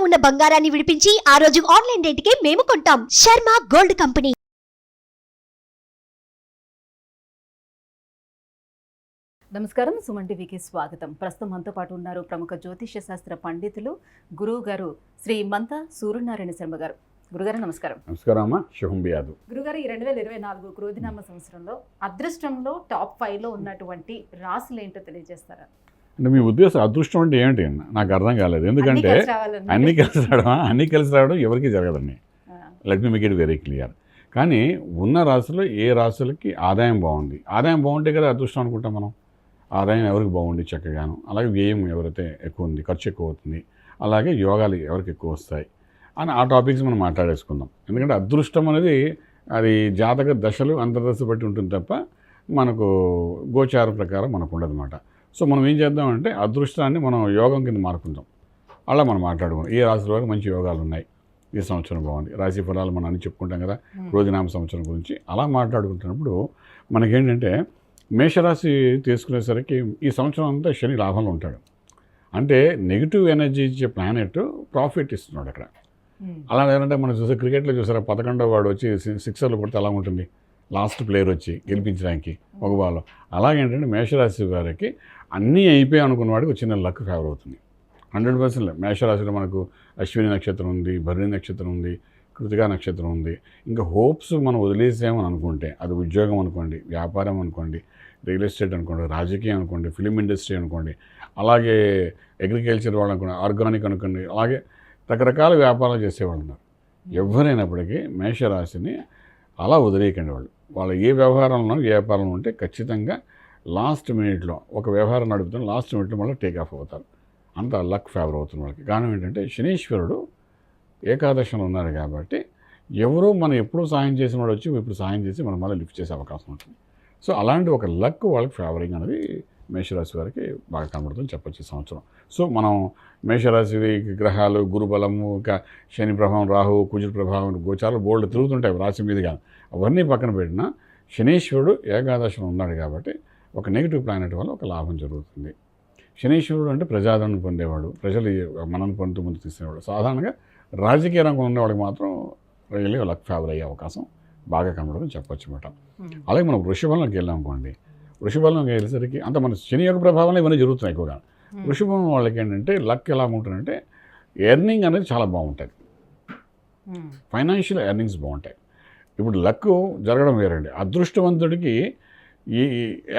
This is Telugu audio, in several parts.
ఉన్న బంగారాన్ని విడిపించి ఆ రోజు ఆన్లైన్ రేటుకే మేము కొంటాం. Sharma gold company. నమస్కారం, సుమన్ టీవీకి స్వాగతం. ప్రస్తుతం మనతో పాటు ఉన్నారు ప్రముఖ జ్యోతిష్య శాస్త్ర పండితులు గురువు గారు శ్రీ మంత సూర్యనారాయణ శర్మ గారు. గురుగారు నమస్కారం. నమస్కారం అమ్మా, శుభం బియాదు. గురుగారు, ఈ 2024 క్రోధినామ సంవత్సరంలో అదృష్టంలో టాప్ 5లో ఉన్నటువంటి రాశులు ఏంటో తెలియజేస్తారా? అంటే మీ ఉద్దేశం అదృష్టం అంటే ఏంటి నాకు అర్థం కాలేదు. ఎందుకంటే అన్నీ కలిసి రావడం ఎవరికి జరగదండి. Let me make it very clear. కానీ ఉన్న రాశుల్లో ఏ రాశులకి ఆదాయం బాగుంది, ఆదాయం బాగుంటే కదా అదృష్టం అనుకుంటాం మనం. ఆదాయం ఎవరికి బాగుంది చక్కగాను, అలాగే వ్యయం ఎవరైతే ఎక్కువ ఉంది, ఖర్చు ఎక్కువ అవుతుంది, అలాగే యోగాలు ఎవరికి ఎక్కువ వస్తాయి అని ఆ టాపిక్స్ మనం మాట్లాడేసుకుందాం. ఎందుకంటే అదృష్టం అనేది అది జాతక దశలు అంతర్దశ బట్టి ఉంటుంది తప్ప మనకు గోచార ప్రకారం మనకు ఉండదన్నమాట. సో మనం ఏం చేద్దామంటే అదృష్టాన్ని మనం యోగం కింద మార్చుకుందాం. అలా మనం మాట్లాడుకుందాం. ఏ రాశి వరకు మంచి యోగాలు ఉన్నాయి, ఈ సంవత్సరం బాగుంది, రాశి ఫలాలు మనం అన్ని చెప్పుకుంటాం కదా రోజునామ సంవత్సరం గురించి. అలా మాట్లాడుకుంటున్నప్పుడు మనకేంటంటే మేషరాశి తీసుకునేసరికి ఈ సంవత్సరం అంతా శని లాభంలో ఉంటాడు. అంటే నెగిటివ్ ఎనర్జీ ఇచ్చే ప్లానెట్ ప్రాఫిట్ ఇస్తున్నాడు అక్కడ. అలా ఏంటంటే మనం చూసే క్రికెట్లో చూసారా, 11వ వాడు వచ్చి సిక్సర్లు కొడితే అలా ఉంటుంది, లాస్ట్ ప్లేయర్ వచ్చి గెలిపించడానికి ఒక బాల్. అలాగేంటంటే మేషరాశి వారికి అన్నీ అయిపోయాయి అనుకున్న వాడికి చిన్న లక్ ఫేవర్ అవుతుంది. 100% మేషరాశిలో మనకు అశ్విని నక్షత్రం ఉంది, భరణి నక్షత్రం ఉంది, కృతికా నక్షత్రం ఉంది. ఇంకా హోప్స్ మనం వదిలేసామని అనుకుంటే అది ఉద్యోగం అనుకోండి, వ్యాపారం అనుకోండి, రియల్ ఎస్టేట్ అనుకోండి, రాజకీయం అనుకోండి, ఫిలిం ఇండస్ట్రీ అనుకోండి, అలాగే అగ్రికల్చర్ వాళ్ళు అనుకోండి, ఆర్గానిక్ అనుకోండి, అలాగే రకరకాల వ్యాపారాలు చేసేవాళ్ళు ఉన్నారు. ఎవరైనప్పటికీ మేషరాశిని అలా వదిలేయకండి. వాళ్ళు ఏ వ్యవహారంలో ఏ వ్యాపారంలో ఉంటే ఖచ్చితంగా లాస్ట్ మినిట్లో ఒక వ్యవహారం నడుపుతున్న లాస్ట్ మినిట్లో మళ్ళీ టేక్ ఆఫ్ అవుతారు. అంత లక్ ఫేవర్ అవుతుంది వాళ్ళకి. కారణం ఏంటంటే శనీశ్వరుడు ఏకాదశంలో ఉన్నారు కాబట్టి ఎవరో మనం ఎప్పుడూ సాయం చేసిన వాడు వచ్చి ఇప్పుడు సాయం చేసి మనం మళ్ళీ లిఫ్ట్ చేసే అవకాశం ఉంటుంది. సో అలాంటి ఒక లక్ వాళ్ళకి ఫేవరింగ్ అనేది మేషరాశి వారికి బాగా కనబడుతుంది చెప్పొచ్చు ఈ సంవత్సరం. సో మనం మేషరాశి గ్రహాలు గురుబలము, శని ప్రభావం, రాహు, కుజుడు ప్రభావం, గోచారాలు బోల్డ్ తిరుగుతుంటాయి రాశి మీదుగా. అవన్నీ పక్కన పెట్టినా శనీశ్వరుడు ఏకాదశంలో ఉన్నాడు కాబట్టి ఒక నెగిటివ్ ప్లానెట్ వల్ల ఒక లాభం జరుగుతుంది. శనీశ్వరుడు అంటే ప్రజాదరణ పొందేవాడు, ప్రజలు మనల్ని పొందుతూ ముందు తీసుకునేవాడు. సాధారణంగా రాజకీయ రంగంలో ఉండేవాడికి మాత్రం రియల్లీ లక్ ఫేవర్ అయ్యే అవకాశం బాగా కనబడుతుంది చెప్పొచ్చు అన్నమాట. అలాగే మనం వృషభంలోకి వెళ్ళామనుకోండి, వృషభంలోకి వెళ్ళేసరికి అంత మన శని యొక్క ప్రభావంలో ఇవన్నీ జరుగుతున్నాయి ఎక్కువగా. వృషభం వాళ్ళకి ఏంటంటే లక్ ఎలా ఉంటుందంటే ఎర్నింగ్ అనేది చాలా బాగుంటుంది, ఫైనాన్షియల్ ఎర్నింగ్స్ బాగుంటాయి. ఇప్పుడు లక్ జరగడం వేరండి. అదృష్టవంతుడికి ఈ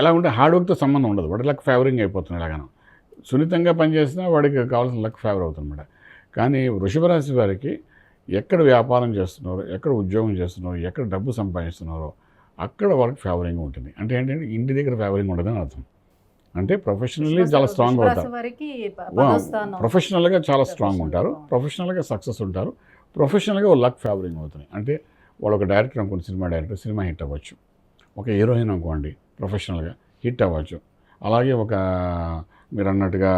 ఎలా ఉంటే హార్డ్ వర్క్తో సంబంధం ఉండదు, వాడి లక్ ఫేవరింగ్ అయిపోతుంది. ఎలాగనో సున్నితంగా పనిచేసినా వాడికి కావాల్సిన లక్ ఫేవర్ అవుతుందన్నమాట. కానీ వృషభ రాశి వారికి ఎక్కడ వ్యాపారం చేస్తున్నారో, ఎక్కడ ఉద్యోగం చేస్తున్నారో, ఎక్కడ డబ్బు సంపాదిస్తున్నారో అక్కడ వాళ్ళకి ఫేవరింగ్ ఉంటుంది. అంటే ఏంటంటే ఇంటి దగ్గర ఫేవరింగ్ ఉండదని అర్థం. అంటే ప్రొఫెషనల్లీ చాలా స్ట్రాంగ్ అవుతారు, ప్రొఫెషనల్గా చాలా స్ట్రాంగ్ ఉంటారు, ప్రొఫెషనల్గా సక్సెస్ ఉంటారు, ప్రొఫెషనల్గా లక్ ఫేవరింగ్ అవుతుంది. అంటే వాళ్ళు ఒక డైరెక్టర్ అనుకోండి, సినిమా డైరెక్టర్, సినిమా హిట్ అవ్వచ్చు. ఒక హీరోయిన్ అనుకోండి, ప్రొఫెషనల్గా హిట్ అవ్వచ్చు. అలాగే ఒక మీరు అన్నట్టుగా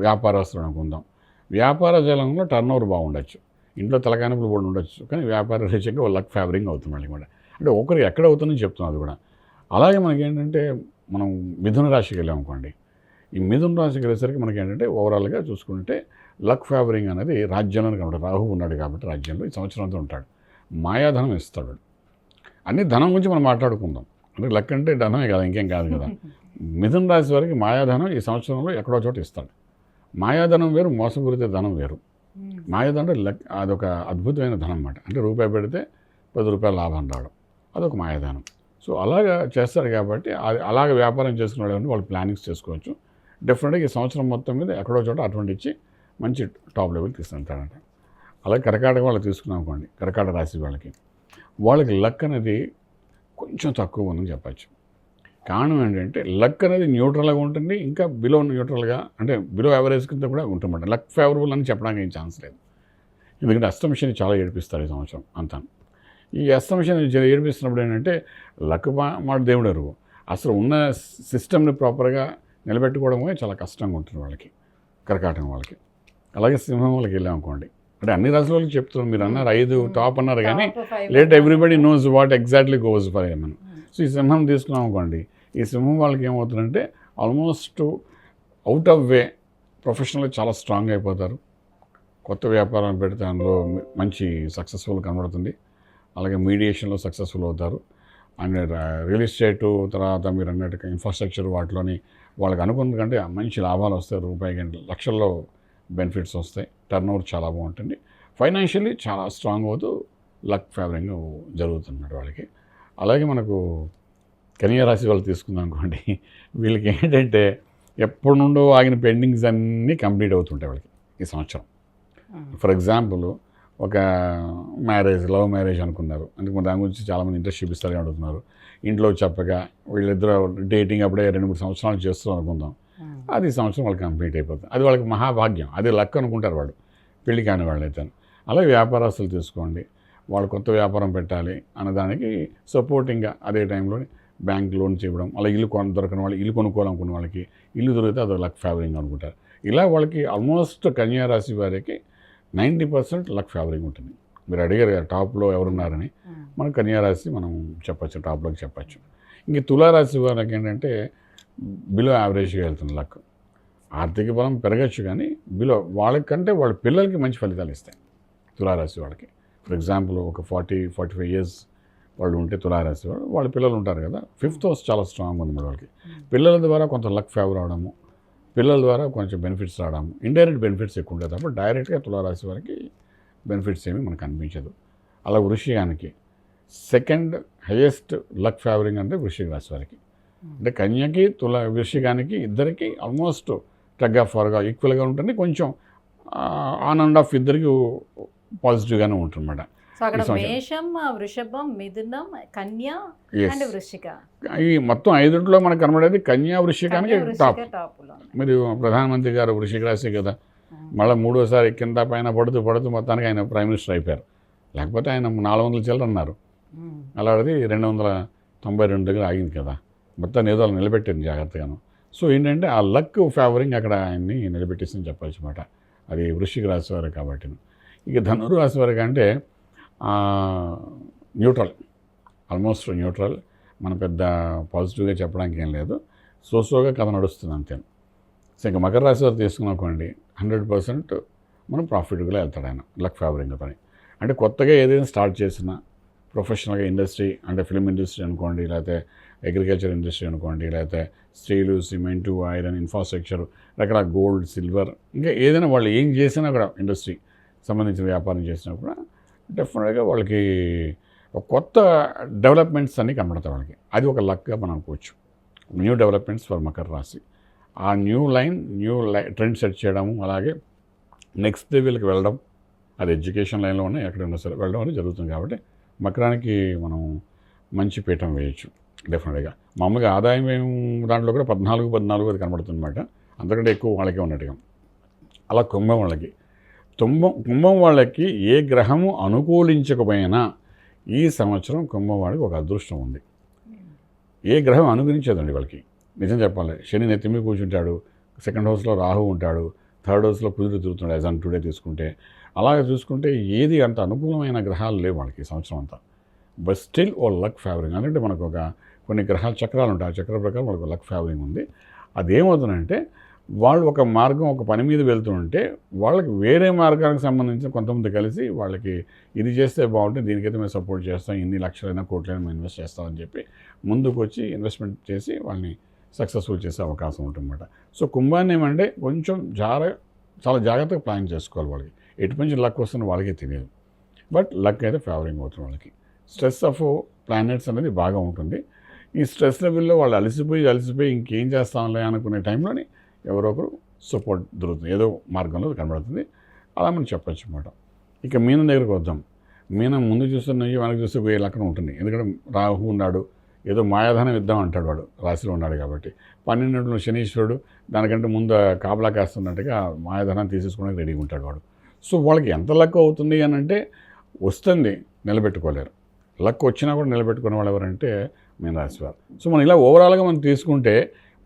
వ్యాపారస్తులు అనుకుందాం, వ్యాపార జలంలో టర్న్ ఓవర్ బాగుండొచ్చు, ఇంట్లో తలకానపులు కూడా ఉండొచ్చు, కానీ వ్యాపార రీత్యంగా లక్ ఫేవరింగ్ అవుతుంది మళ్ళీ కూడా. అంటే ఒకరు ఎక్కడ అవుతుందని చెప్తున్నాం అది కూడా. అలాగే మనకేంటంటే మనం మిథున రాశికి వెళ్ళామనుకోండి, ఈ మిథున రాశికి వెళ్ళేసరికి మనకి ఏంటంటే ఓవరాల్గా చూసుకుంటే లక్ ఫేవరింగ్ అనేది రాజ్యంలో కాబట్టి రాహు ఉన్నాడు కాబట్టి రాజ్యంలో ఈ సంవత్సరంతో ఉంటాడు. మాయాధనం ఇస్తాడు. అన్ని ధనం గురించి మనం మాట్లాడుకుందాం. అంటే లక్ అంటే ధనమే కదా, ఇంకేం కాదు కదా. మిథున రాశి వారికి మాయాధనం ఈ సంవత్సరంలో ఎక్కడో చోట ఇస్తాడు. మాయాధనం వేరు, మోసపూరిత ధనం వేరు. మాయాధనం అంటే లక్, అదొక అద్భుతమైన ధనం అన్నమాట. అంటే రూపాయి పెడితే 10 రూపాయల లాభం రావడం, అదొక మాయాధనం. సో అలాగా చేస్తారు కాబట్టి అలాగ వ్యాపారం చేసుకునే వాళ్ళు ప్లానింగ్స్ చేసుకోవచ్చు. డెఫినెట్గా ఈ సంవత్సరం మొత్తం మీద ఎక్కడో చోట అటువంటి ఇచ్చి మంచి టాప్ లెవెల్ తీసుకుంటారంట. అలాగే కర్కాటక వాళ్ళు తీసుకున్నాం అనుకోండి, కర్కాటక రాశి వాళ్ళకి లక్ అనేది కొంచెం తక్కువ ఉందని చెప్పచ్చు. కారణం ఏంటంటే లక్ అనేది న్యూట్రల్గా ఉంటుంది, ఇంకా బిలో న్యూట్రల్గా అంటే బిలో యావరేజ్ కింద కూడా ఉంటుందన్నమాట. లక్ ఫేవరబుల్ అని చెప్పడానికి ఏం ఛాన్స్ లేదు. ఎందుకంటే అష్టమశని చాలా ఏడిపిస్తారు ఈ సంవత్సరం అంతా. ఈ అష్టమశని ఏడిపిస్తున్నప్పుడు ఏంటంటే లక్ మాట దేవుడు ఎరువు, అసలు ఉన్న సిస్టమ్ని ప్రాపర్గా నిలబెట్టుకోవడమే చాలా కష్టంగా ఉంటుంది వాళ్ళకి, కర్కాటకం వాళ్ళకి. అలాగే సింహం వాళ్ళకి వెళ్ళామనుకోండి, అంటే అన్ని రాశుల వాళ్ళకి చెప్తున్నాం. మీరు అన్నారు 5 టాప్ అన్నారు, కానీ late everybody knows what exactly goes for మనం. సో ఈ సింహం తీసుకున్నాం అనుకోండి, ఈ సింహం వాళ్ళకి ఏమవుతుందంటే ఆల్మోస్ట్ అవుట్ ఆఫ్ వే ప్రొఫెషనల్గా చాలా స్ట్రాంగ్ అయిపోతారు, కొత్త వ్యాపారం పెడితే అందులో మంచి సక్సెస్ఫుల్ కనబడుతుంది. అలాగే మీడియేషన్లో సక్సెస్ఫుల్ అవుతారు. అండ్ రియల్ ఎస్టేటు తర్వాత మీరు అన్నట్టుగా ఇన్ఫ్రాస్ట్రక్చర్ వాటిలోని వాళ్ళకి అనుకున్న కంటే మంచి లాభాలు వస్తాయి. రూపాయి గంటలు లక్షల్లో బెనిఫిట్స్ వస్తాయి. టర్న్ ఓవర్ చాలా బాగుంటుంది. ఫైనాన్షియల్లీ చాలా స్ట్రాంగ్ అవుతూ లక్ ఫేవరింగ్ జరుగుతున్నమాట వాళ్ళకి. అలాగే మనకు కన్యా రాశి వాళ్ళు తీసుకుందాం అనుకోండి, వీళ్ళకి ఏంటంటే ఎప్పటి నుండో ఆగిన పెండింగ్స్ అన్నీ కంప్లీట్ అవుతుంటాయి వాళ్ళకి ఈ సంవత్సరం. ఫర్ ఎగ్జాంపుల్ ఒక లవ్ మ్యారేజ్ అనుకున్నారు, అందుకు దాని గురించి చాలామంది ఇంట్రెస్ట్ చూపిస్తారని అడుగుతున్నారు. ఇంట్లో చెప్పగా వీళ్ళిద్దరు డేటింగ్ అప్పుడే 2-3 సంవత్సరాలు చేస్తున్నాం అనుకుందాం, అది ఈ సంవత్సరం వాళ్ళకి కంప్లీట్ అయిపోతుంది. అది వాళ్ళకి మహాభాగ్యం, అది లక్ అనుకుంటారు వాళ్ళు, పెళ్లి కాని వాళ్ళైతే. అలాగే వ్యాపారస్తులు తీసుకోండి, వాళ్ళు కొత్త వ్యాపారం పెట్టాలి అన్నదానికి సపోర్టింగ్గా అదే టైంలో బ్యాంక్ లోన్ చేయడం, అలా ఇల్లు దొరకని వాళ్ళు ఇల్లు కొనుక్కోవాలనుకున్న వాళ్ళకి ఇల్లు దొరికితే అది లక్ ఫేవరింగ్ అనుకుంటారు. ఇలా వాళ్ళకి ఆల్మోస్ట్ కన్యా రాశి వారికి 90% లక్ ఫేవరింగ్ ఉంటుంది. మీరు అడిగారు కదా టాప్లో ఎవరున్నారని, మన కన్యా రాశి మనం చెప్పచ్చు, టాప్లోకి చెప్పచ్చు. ఇంక తులారాశి వారికి ఏంటంటే బిలో యావరేజ్గా వెళ్తుంది లక్. ఆర్థిక బలం పెరగచ్చు కానీ బిలో, వాళ్ళకంటే వాళ్ళ పిల్లలకి మంచి ఫలితాలు ఇస్తాయి తులారాశి వాళ్ళకి. ఫర్ ఎగ్జాంపుల్ ఒక 40-45 ఇయర్స్ వాళ్ళు ఉంటే తులారాశి వాళ్ళు, వాళ్ళ పిల్లలు ఉంటారు కదా, 5th హౌస్ చాలా స్ట్రాంగ్ ఉంది మరి వాళ్ళకి. పిల్లల ద్వారా కొంత లక్ ఫేవర్ అవడము, పిల్లల ద్వారా కొంచెం బెనిఫిట్స్ రావడము, ఇండైరెక్ట్ బెనిఫిట్స్ ఎక్కువ ఉంటుంది తప్ప డైరెక్ట్గా తులారాశి వారికి బెనిఫిట్స్ ఏమీ మనకు అనిపించదు. అలా వృశ్చికానికి సెకండ్ హైయెస్ట్ లక్ ఫేవరింగ్ అంటే వృశ్చిక రాశి వారికి. అంటే కన్యకి వృశ్చికానికి ఇద్దరికి ఆల్మోస్ట్ టగ్ ఆఫ్ వార్గా ఈక్వల్గా ఉంటుంది. కొంచెం ఆన్ అండ్ ఆఫ్ ఇద్దరికి పాజిటివ్గానే ఉంటుందన్నమాట. సో అక్కడ మేషం, వృషభం, మిథునం, కన్య అండ్ వృశ్చిక, ఈ మొత్తం 5లో మనకు కనబడేది కన్యా వృశ్చికానికి టాప్. మీరు ప్రధానమంత్రి గారు వృశ్చిక రాశి కదా, మళ్ళీ 3వసారి కింద పైన పడుతూ మొత్తానికి ఆయన ప్రైమ్ మినిస్టర్ అయిపోయారు. లేకపోతే ఆయన 400 చిల్లర అన్నారు, అలాంటిది 292 దగ్గర ఆగింది కదా, మొత్తం ఏదో నిలబెట్టింది జాగ్రత్తగాను. సో ఏంటంటే ఆ లక్ ఫేవరింగ్ అక్కడ ఆయన్ని నిలబెట్టేసింది చెప్పచ్చు అన్నమాట. అది వృశ్చిక రాశి వారు కాబట్టి. ఇక ధనురు రాశి వారికి అంటే న్యూట్రల్, ఆల్మోస్ట్ న్యూట్రల్, మన పెద్ద పాజిటివ్గా చెప్పడానికి ఏం లేదు, సోగా కథ నడుస్తుంది అంతే. సో ఇంకా మకర రాశి వారు తీసుకున్నాకోండి 100% మనం ప్రాఫిట్గా వెళ్తాడు ఆయన లక్ ఫేవరింగ్ పని. అంటే కొత్తగా ఏదైనా స్టార్ట్ చేసినా ప్రొఫెషనల్గా ఇండస్ట్రీ అంటే ఫిల్మ్ ఇండస్ట్రీ అనుకోండి, లేకపోతే అగ్రికల్చర్ ఇండస్ట్రీ అనుకోండి, లేకపోతే స్టీలు, సిమెంటు, ఐరన్, ఇన్ఫ్రాస్ట్రక్చర్, రకరకాల గోల్డ్, సిల్వర్, ఇంకా ఏదైనా వాళ్ళు ఏం చేసినా కూడా ఇండస్ట్రీ సంబంధించిన వ్యాపారం చేసినా కూడా డెఫినెట్గా వాళ్ళకి ఒక కొత్త డెవలప్మెంట్స్ అన్నీ కనబడతాయి వాళ్ళకి. అది ఒక లక్గా మనం అనుకోవచ్చు. న్యూ డెవలప్మెంట్స్ ఫర్ మకర రాశి. ఆ న్యూ ట్రెండ్ సెట్ చేయడము, అలాగే నెక్స్ట్ లెవెల్కి వెళ్ళడం, అది ఎడ్యుకేషన్ లైన్లో ఉన్నా ఎక్కడైనా సరే వెళ్ళడం అనేది జరుగుతుంది. కాబట్టి మకరానికి మనం మంచి పీఠం వేయచ్చు డెఫినెట్గా. మామూలుగా ఆదాయం దాంట్లో కూడా 14 అది కనబడుతుంది అన్నమాట, అంతకంటే ఎక్కువ వాళ్ళకే ఉన్నట్టుగా. అలా కుంభం వాళ్ళకి ఏ గ్రహము అనుకూలించకపోయినా ఈ సంవత్సరం కుంభం వాడికి ఒక అదృష్టం ఉంది. ఏ గ్రహం అనుకూలించదండి వాళ్ళకి, నిజం చెప్పాలి. శని నెత్తిమి కూర్చుంటాడు, 2nd హౌస్లో రాహు ఉంటాడు, 3rd హౌస్లో కుదురు తిరుగుతున్నాడు యాజ్ ఆన్ టుడే తీసుకుంటే. అలాగే చూసుకుంటే ఏది అంత అనుకూలమైన గ్రహాలు లేవు వాళ్ళకి ఈ సంవత్సరం అంతా. But still oh luck favouring అంటే మనకు కొన్ని గ్రహాల చక్రాలు ఉంటాయి, ఆ చక్ర ప్రకారం వాళ్ళకి లక్ ఫేవరింగ్ ఉంది. అదేమవుతుందంటే వాళ్ళు ఒక మార్గం, ఒక పని మీద వెళ్తుంటే వాళ్ళకి వేరే మార్గానికి సంబంధించిన కొంతమంది కలిసి వాళ్ళకి ఇది చేస్తే బాగుంటుంది, దీనికైతే మేము సపోర్ట్ చేస్తాం, ఇన్ని లక్షలైనా కోట్లైనా మేము ఇన్వెస్ట్ చేస్తామని చెప్పి ముందుకు వచ్చి ఇన్వెస్ట్మెంట్ చేసి వాళ్ళని సక్సెస్ఫుల్ చేసే అవకాశం ఉంటుందన్నమాట. సో కుంభాన్ని ఏమంటే కొంచెం చాలా జాగ్రత్తగా ప్లాన్ చేసుకోవాలి. వాళ్ళకి ఎటు నుంచి లక్ వస్తుందో వాళ్ళకే తెలియదు, బట్ లక్ అయితే ఫేవరింగ్ అవుతుంది వాళ్ళకి. స్ట్రెస్ ఆఫ్ ప్లానెట్స్ అనేది బాగా ఉంటుంది. ఈ స్ట్రెస్ లెవెల్లో వాళ్ళు అలసిపోయి ఇంకేం చేస్తాంలే అనుకునే టైంలోని ఎవరో ఒకరు సపోర్ట్ దొరుకుతుంది, ఏదో మార్గంలో కనబడుతుంది. అలా మనం చెప్పచ్చు అన్నమాట. ఇక మీనం దగ్గరకు వద్దాం. మీనం ముందు చూస్తున్నవి వెనక్కి చూస్తే పోయే లెక్కన ఉంటుంది. ఎందుకంటే రాహు ఉన్నాడు, ఏదో మాయాధనం ఇద్దాం అంటాడు వాడు, రాశిలో ఉన్నాడు కాబట్టి. 12లో శనీశ్వరుడు దానికంటే ముందు కాపలా కాస్తున్నట్టుగా మాయాధనాన్ని తీసేసుకోవడానికి రెడీగా ఉంటాడు వాడు. సో వాళ్ళకి ఎంత లక్ అవుతుంది అని అంటే వస్తుంది, నిలబెట్టుకోలేరు. లక్ వచ్చినా కూడా నిలబెట్టుకునే వాళ్ళు ఎవరంటే మీన రాశి వారు. సో మనం ఇలా ఓవరాల్గా మనం తీసుకుంటే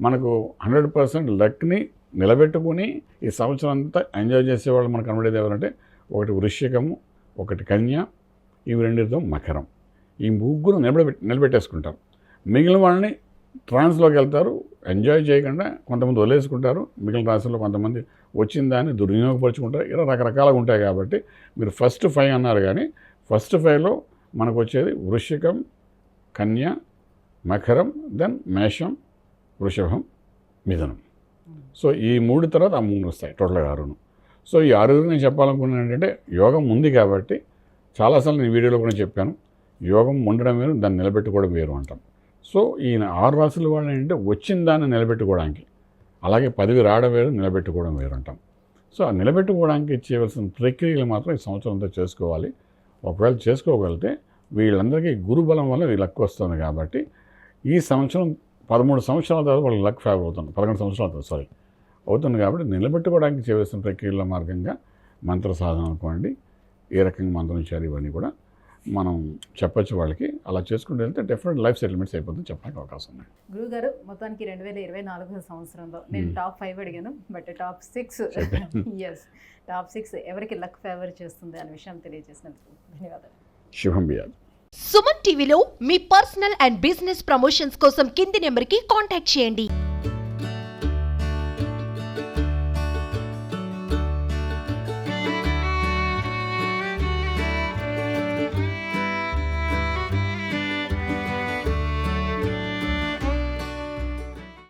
మనకు 100% లక్ని నిలబెట్టుకుని ఈ సంవత్సరం అంతా ఎంజాయ్ చేసేవాళ్ళు మనకు కనబడేది ఎవరంటే ఒకటి వృశ్చికము, ఒకటి కన్య, ఇవి రెండితో మకరం. ఈ ముగ్గురు నిలబెట్టేసుకుంటారు. మిగిలిన వాళ్ళని ట్రాన్స్లోకి వెళ్తారు, ఎంజాయ్ చేయకుండా కొంతమంది వదిలేసుకుంటారు. మిగిలిన రాశుల్లో కొంతమంది వచ్చిన దాన్ని దుర్వినియోగపరుచుకుంటారు, ఇలా రకరకాలుగా ఉంటాయి. కాబట్టి మీరు ఫస్ట్ 5 అన్నారు, కానీ ఫస్ట్ 5లో మనకు వచ్చేది వృశ్చికం, కన్య, మకరం, దెన్ మేషం, వృషభం, మిథునం. సో ఈ 3 తర్వాత ఆ 3 వస్తాయి టోటల్గా 6. సో ఈ 6 నేను చెప్పాలనుకున్నాను ఏంటంటే యోగం ఉంది కాబట్టి చాలాసార్లు నేను వీడియోలో కూడా చెప్పాను, యోగం ఉండడం వేరు, దాన్ని నిలబెట్టుకోవడం వేరు అంటాం. సో ఈ 6 రాసుల వాళ్ళు ఏంటంటే వచ్చిన దాన్ని నిలబెట్టుకోవడానికి, అలాగే పదవి రావడం వేరు, నిలబెట్టుకోవడం వేరు అంటాం. సో ఆ నిలబెట్టుకోవడానికి చేయవలసిన ప్రక్రియలు మాత్రం ఈ సంవత్సరం అంతా చేసుకోవాలి. ఒకవేళ చేసుకోగలిగితే వీళ్ళందరికీ గురుబలం వల్ల ఈ లక్ వస్తుంది. కాబట్టి ఈ సంవత్సరం 13 సంవత్సరాల తర్వాత వాళ్ళకి లక్ ఫేవర్ అవుతుంది, 11 సంవత్సరాల తర్వాత అవుతుంది. కాబట్టి నిలబెట్టుకోవడానికి చేయవలసిన ప్రక్రియల మార్గంగా మంత్ర సాధన అనుకోండి, ఏ రకంగా మంత్రం ఇచ్చారు ఇవన్నీ కూడా మనం చెప్పచ్చు వాళ్ళకి. అలా చేసుకుంటూ వెళ్తే డెఫినెట్ లైఫ్ సెటిల్మెంట్స్ అయిపోతుంది చెప్పడానికి అవకాశం ఉంది. గురుగారు మొత్తానికి 2024 సంవత్సరంలో నేను టాప్ 5 అడిగాను, బట్ టాప్ 6 ఎస్ టాప్ 6 ఎవరికి లక్ ఫేవర్ చేస్తుంది అనే విషయం తెలియజేసినందుకు ధన్యవాదాలు. శుభం బియాద్. సుమన్ టీవీలో మీ పర్సనల్ అండ్ బిజినెస్ ప్రమోషన్స్ కోసం కింది నెంబర్కి కాంటాక్ట్ చేయండి.